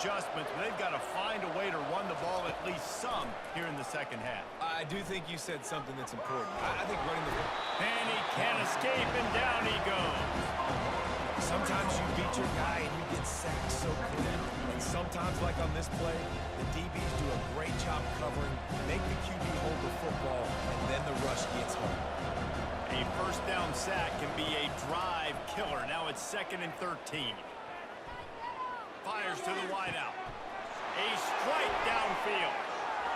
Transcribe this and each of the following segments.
adjustments, but they've got to find a way to run the ball at least some here in the second half. I do think you said something that's important. I think running the ball. And he can't escape, and down he goes. Sometimes you beat your guy and you get sacked so clean. And sometimes, like on this play, the DBs do a great job covering, make the QB hold the football, and then the rush gets home. A first down sack can be a drive killer. Now it's 2nd and 13. Fires to the wideout. A strike downfield.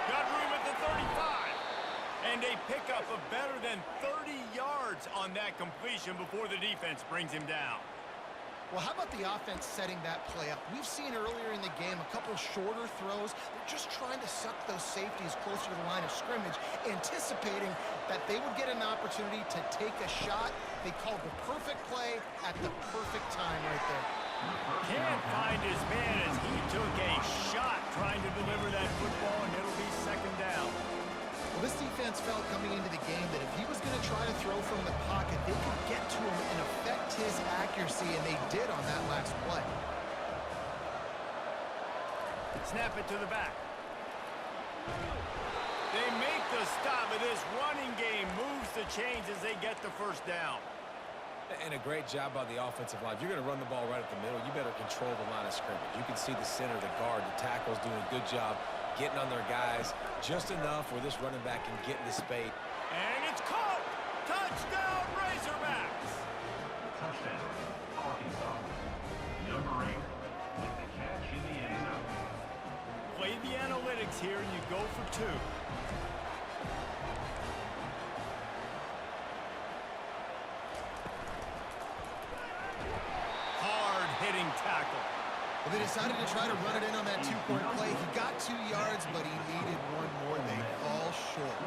Got room at the 35. And a pickup of better than 30 yards on that completion before the defense brings him down. Well, how about the offense setting that play up? We've seen earlier in the game a couple shorter throws. They're just trying to suck those safeties closer to the line of scrimmage, anticipating that they would get an opportunity to take a shot. They called the perfect play at the perfect time right there. Can't find his man as he took a shot trying to deliver that football, and it'll be 2nd down. Well, this defense felt coming into the game that if he was going to try to throw from the pocket, they could get to him and affect his accuracy, and they did on that last play. Snap it to the back. They make the stop, but this running game moves the chains as they get the first down. And a great job by the offensive line. If you're going to run the ball right at the middle, you better control the line of scrimmage. You can see the center, the guard, the tackles doing a good job getting on their guys just enough where this running back can get into space. And it's caught! Touchdown, Razorbacks! Touchdown, Arkansas. Number 8 with the catch in the end zone. Play the analytics here, and you go for 2. Hard-hitting tackle. Well, they decided to try to run it in on that 2-point play. He got 2 yards, but he needed 1 more. They fall short.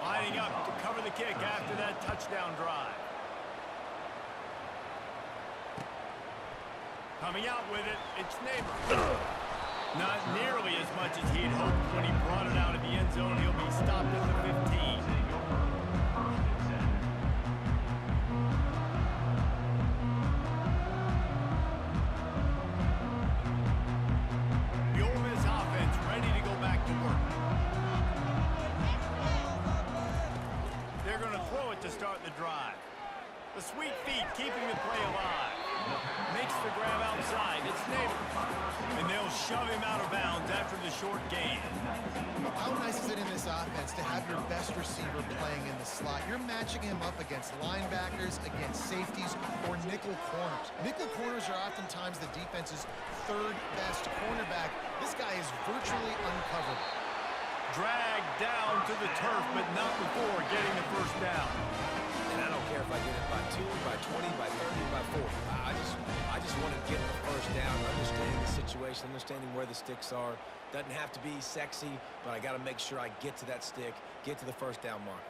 Lining up to cover the kick after that touchdown drive. Coming out with it, it's Neighbor. Not nearly as much as he'd hoped when he brought it out of the end zone. He'll be stopped at the 15. To start the drive. The sweet feet keeping the play alive. Makes the grab outside. It's Neighbor. And they'll shove him out of bounds after the short gain. How nice is it in this offense to have your best receiver playing in the slot? You're matching him up against linebackers, against safeties, or nickel corners. Nickel corners are oftentimes the defense's 3rd best cornerback. This guy is virtually uncoverable. Dragged down to the turf, but not before getting the first down. And I don't care if I get it by 2, by 20, by 30, by 40. I just want to get the first down, understanding the situation, understanding where the sticks are. Doesn't have to be sexy, but I got to make sure I get to that stick, get to the first down mark.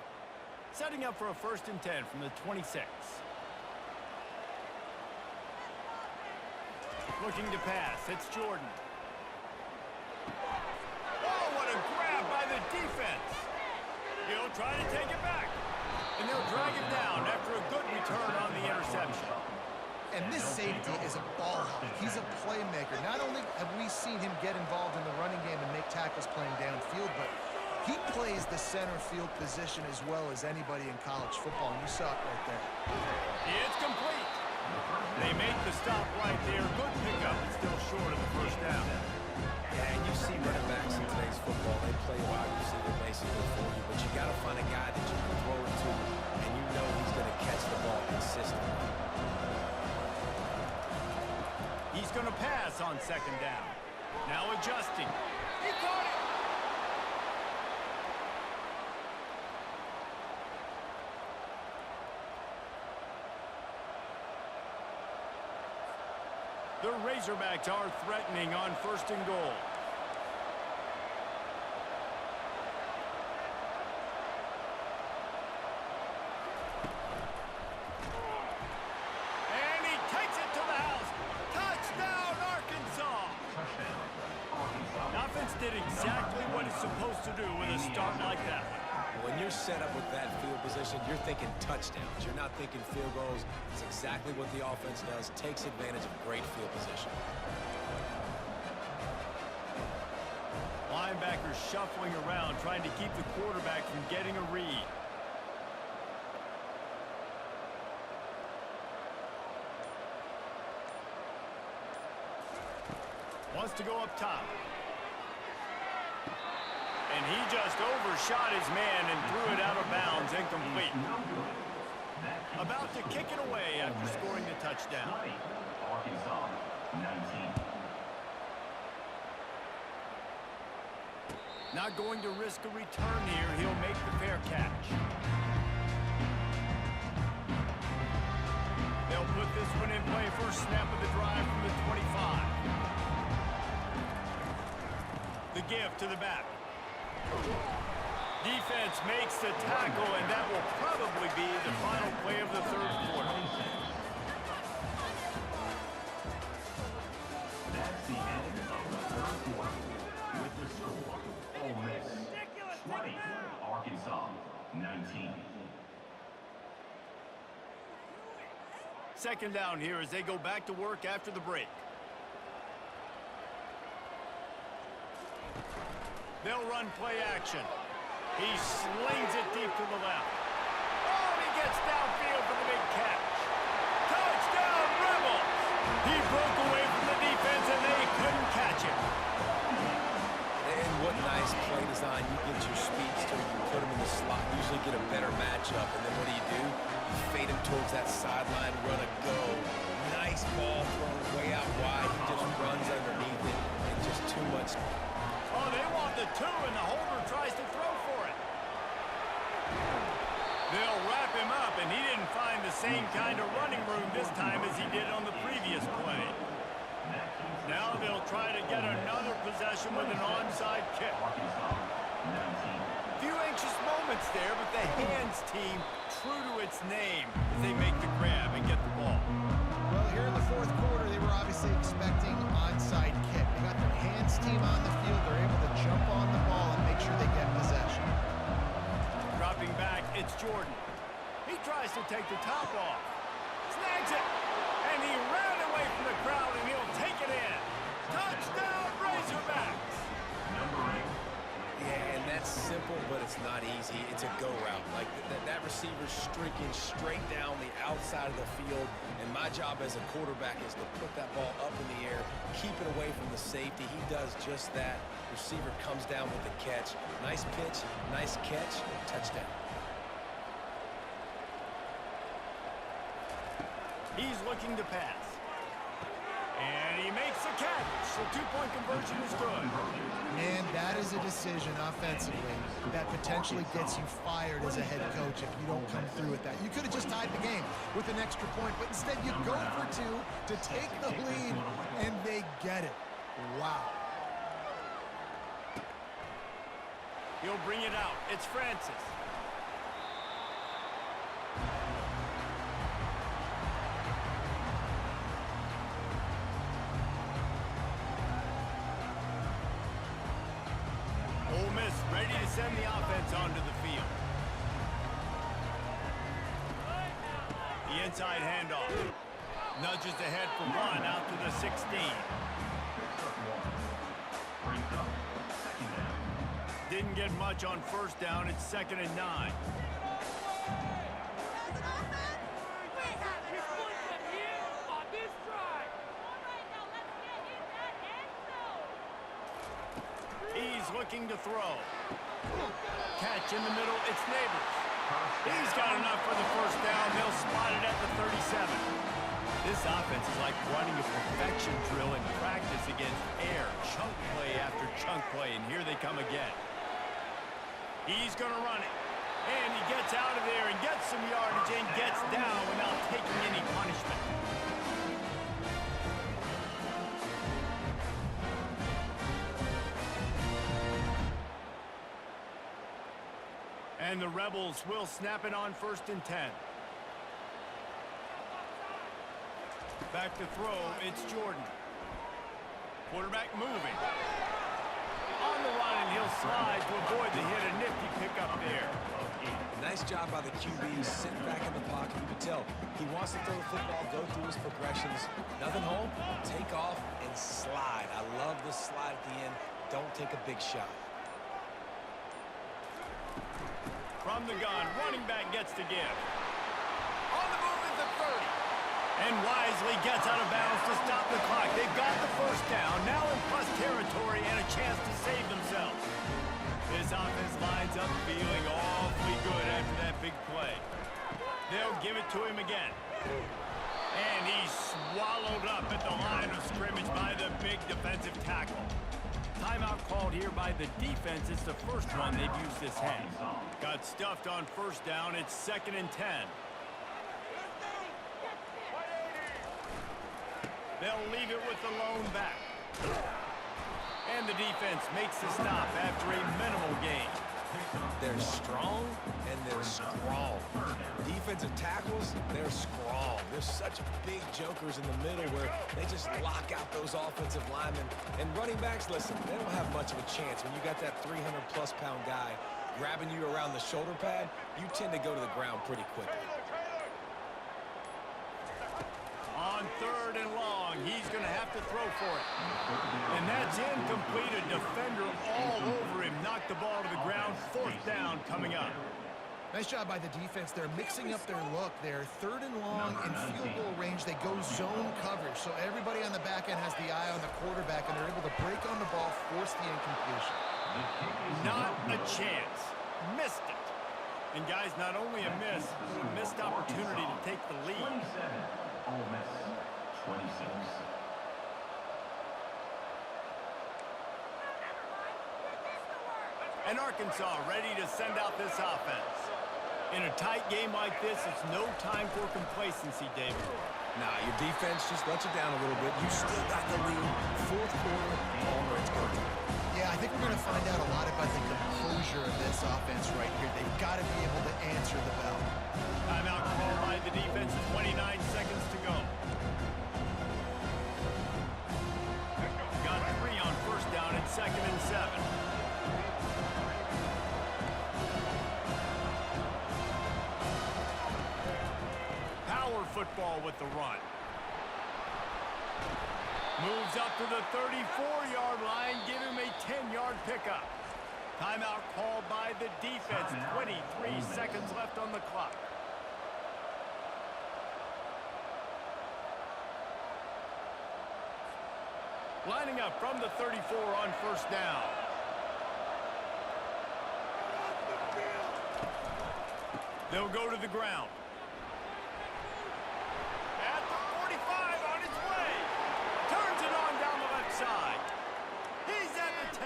Setting up for a 1st and 10 from the 26. Looking to pass. It's Jordan. Oh, what a grab by the defense. He'll try to take it back. And they'll drag him down after a good return on the interception. And this safety is a ball hawk. He's a playmaker. Not only have we seen him get involved in the running game and make tackles playing downfield, but he plays the center field position as well as anybody in college football. And you saw it right there. It's complete. They make the stop right there. Good pickup, but still short of the first down. Yeah, and you see running backs in today's football. They play wide receiver basically for you, but you got to find a guy that you can throw it to, and you know he's going to catch the ball consistently. He's going to pass on 2nd down. Now adjusting. He caught it. The Razorbacks are threatening on 1st and goal. And he takes it to the house. Touchdown, Arkansas! Offense did exactly what it's supposed to do with a start like that one. When you're set up with that field position, you're thinking touchdowns. You're not thinking field goals. It's exactly what the offense does. Takes advantage of great field position. linebackers shuffling around, trying to keep the quarterback from getting a read. Wants to go up top. And he just overshot his man and threw it out of bounds, incomplete. About to kick it away after scoring the touchdown. Arkansas, 19. Not going to risk a return here. He'll make the fair catch. They'll put this one in play. First snap of the drive from the 25. The give to the back. Defense makes the tackle, and that will probably be the final play of the third quarter. That's the end of the third quarter. With the score, Ole Miss 20, Arkansas 19. Second down here as they go back to work after the break. They'll run play action. He slings it deep to the left. Oh, and he gets downfield for the big catch. Touchdown, Rebels! He broke away from the defense, and they couldn't catch him. And what nice play design. You get your speedster, you put him in the slot, usually get a better matchup, and then what do? You fade him towards that sideline, run a go. Nice ball thrown way out wide. He just runs underneath it, and just too much. Oh, they want the two, and the holder tries to throw for it. They'll wrap him up, and he didn't find the same kind of running room this time as he did on the previous play. Now they'll try to get another possession with an onside kick. Few anxious moments there, but the hands team true to its name as they make the grab and get the ball. Well, here in the fourth quarter, they were obviously expecting onside kick. They got their hands team on the field. They're able to jump on the ball and make sure they get possession. Dropping back, it's Jordan. He tries to take the top off. Snags it. And he ran away from the crowd, and he'll take it in. Touchdown, Razorbacks. Yeah, and that's simple, but it's not easy. It's a go route. Like that receiver's streaking straight down the outside of the field, and my job as a quarterback is to put that ball up in the air, keep it away from the safety. He does just that. Receiver comes down with the catch. Nice pitch, nice catch, touchdown. He's looking to pass. And he makes the catch. The two-point conversion is good. And that is a decision offensively that potentially gets you fired as a head coach if you don't come through with that. You could have just tied the game with an extra point, but instead you go for two to take the lead, and they get it. Wow. He'll bring it out. It's Francis. Ole Miss ready to send the offense onto the field. The inside handoff. Nudges ahead for one out to the 16. Didn't get much on first down. It's 2nd and 9. He's looking to throw. Catch in the middle. It's Neighbors. He's got enough for the first down. They'll spot it at the 37. This offense is like running a perfection drill in practice against air. Chunk play after chunk play, and here they come again. He's going to run it. And he gets out of there and gets some yardage and gets down without taking any punishment. And the Rebels will snap it on 1st and 10. Back to throw, it's Jordan. Quarterback moving. On the run, and he'll slide to avoid the hit. A nifty pickup there. Nice job by the QB, sitting back in the pocket. You can tell he wants to throw the football, go through his progressions. Nothing home, take off, and slide. I love this slide at the end. Don't take a big shot. From the gun, running back gets to give. On the move is the 30. And wisely gets out of bounds to stop the clock. They've got the first down, now in plus territory and a chance to save themselves. This offense lines up feeling awfully good after that big play. They'll give it to him again. And he's swallowed up at the line of scrimmage by the big defensive tackle. Timeout called here by the defense. It's the first one they've used this half. Got stuffed on first down. It's 2nd and 10. They'll leave it with the lone back. And the defense makes the stop after a minimal gain. They're strong and they're scrawl. Defensive tackles, they're scrawl. They're such big jokers in the middle where they just lock out those offensive linemen. And running backs, listen, they don't have much of a chance. When you got that 300-plus pound guy grabbing you around the shoulder pad, you tend to go to the ground pretty quickly. On 3rd and long, he's going to have to throw for it. And that's incomplete. A defender all over him. Knocked the ball to the ground. 4th down coming up. Nice job by the defense. They're mixing up their look. They're 3rd and long in field goal range. They go zone coverage. So everybody on the back end has the eye on the quarterback, and they're able to break on the ball, force the incompletion. Not a chance. Missed it. And guys, not only a miss, but a missed opportunity to take the lead. 27. Ole Miss, 26. And Arkansas ready to send out this offense. In a tight game like this, it's no time for complacency, David. Nah, your defense just lets you down a little bit. You still got the lead. 4th quarter, Palmer, it's going. Yeah, I think we're going to find out a lot about the composure of this offense right here. They've got to be able to answer the bell. Timeout called by the defense. 29 seconds to go. Got 3 on first down and 2nd and 7. Power football with the run. Moves up to the 34-yard line. Give him a 10-yard pickup. Timeout called by the defense. 23 seconds left on the clock. Lining up from the 34 on first down. They'll go to the ground. At the 45 on its way. Turns it on down the left side. He's at the 10.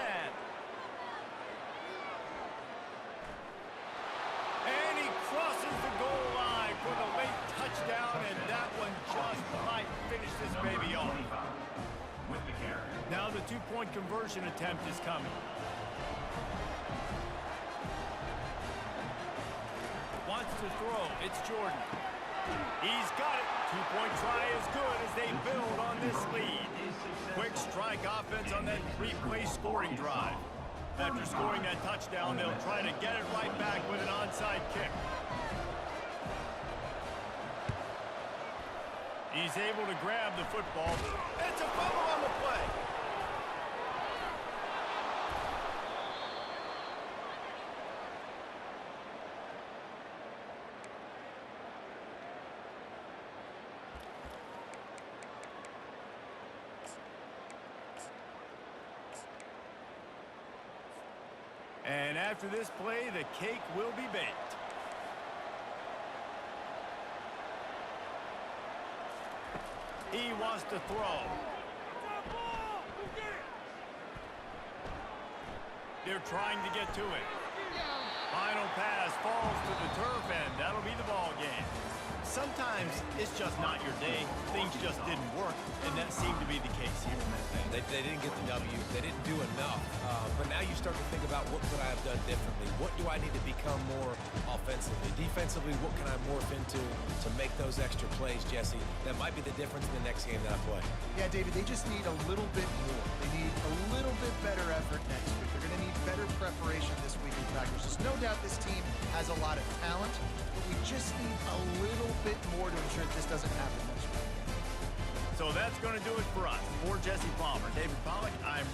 And he crosses the goal line for the late touchdown, and that one just might finish this baby off. With the carry. Now the 2-point conversion attempt is coming. Wants to throw. It's Jordan. He's got it. 2-point try is good as they build on this lead. Quick strike offense on that 3-play scoring drive. After scoring that touchdown, they'll try to get it right back with an onside kick. He's able to grab the football. It's a fumble on the play. And after this play, the cake will be baked. He wants to throw. They're trying to get to it. Final pass falls to the turf, and that'll be the ball game. Sometimes it's just not your day. Things just didn't work, and that seemed to be the case here. They didn't get the W. They didn't do enough. But now you start to think about what could I have done differently? What do I need to become more offensively? Defensively, what can I morph into to make those extra plays, Jesse? That might be the difference in the next game that I play. Yeah, David, they just need a little bit more. They need a little bit better effort next week. They're going to need better preparation this week in practice. There's no doubt this team has a lot of talent, but we just need a little bit more to ensure that this doesn't happen next week. So that's going to do it for us. For Jesse Palmer, David Pollack, I'm